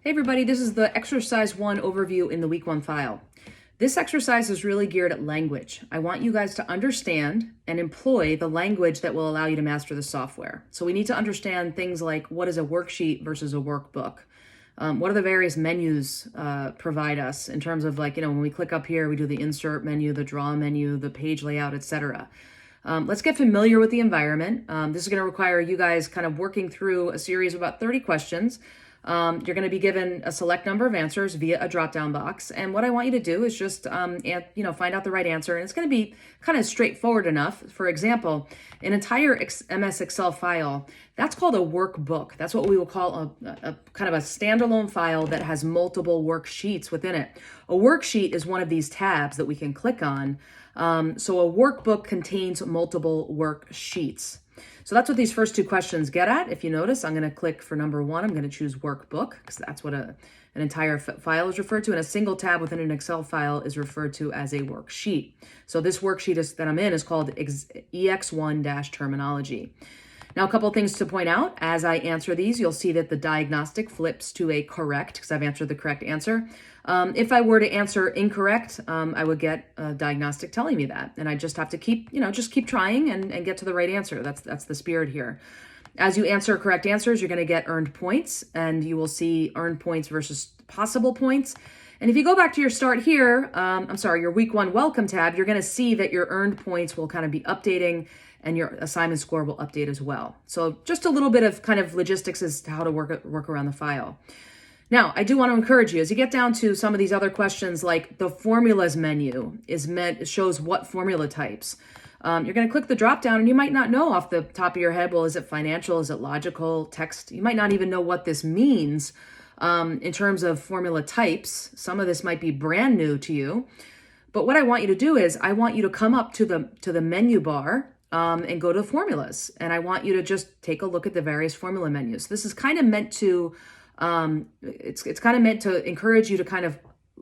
Hey everybody, this is the exercise 1 overview in the week 1 file. This exercise is really geared at language. I want you guys to understand and employ the language that will allow you to master the software. So we need to understand things like what is a worksheet versus a workbook. What do the various menus provide us in terms of when we click up here, we do the insert menu, the draw menu, the page layout, etc. Let's get familiar with the environment. This is going to require you guys kind of working through a series of about 30 questions. You're going to be given a select number of answers via a drop-down box. And what I want you to do is just, find out the right answer. And it's going to be kind of straightforward enough. For example, an entire MS Excel file, that's called a workbook. That's what we will call a kind of a standalone file that has multiple worksheets within it. A worksheet is one of these tabs that we can click on. So a workbook contains multiple worksheets. So that's what these first two questions get at. If you notice, I'm going to click for number 1. I'm going to choose workbook because that's what an entire file is referred to. And a single tab within an Excel file is referred to as a worksheet. So this worksheet that I'm in is called EX1-terminology. Now, a couple of things to point out. As I answer these, you'll see that the diagnostic flips to a correct because I've answered the correct answer. If I were to answer incorrect, I would get a diagnostic telling me that. And I just have to keep trying and get to the right answer. That's the spirit here. As you answer correct answers, you're going to get earned points, and you will see earned points versus possible points. And if you go back to your start here, your week 1 welcome tab, you're going to see that your earned points will kind of be updating and your assignment score will update as well. So just a little bit of kind of logistics as to how to work around the file. Now, I do want to encourage you as you get down to some of these other questions, like the formulas menu shows what formula types. You're going to click the drop down and you might not know off the top of your head, well, is it financial? Is it logical? Text? You might not even know what this means in terms of formula types. Some of this might be brand new to you. But what I want you to do is I want you to come up to the menu bar and go to formulas. And I want you to just take a look at the various formula menus. This is kind of meant to, it's kind of meant to encourage you to kind of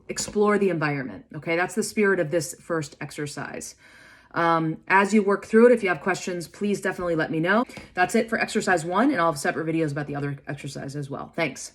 explore the environment. Okay, that's the spirit of this first exercise. As you work through it, if you have questions, please definitely let me know. That's it for exercise 1, and I'll have separate videos about the other exercises as well. Thanks.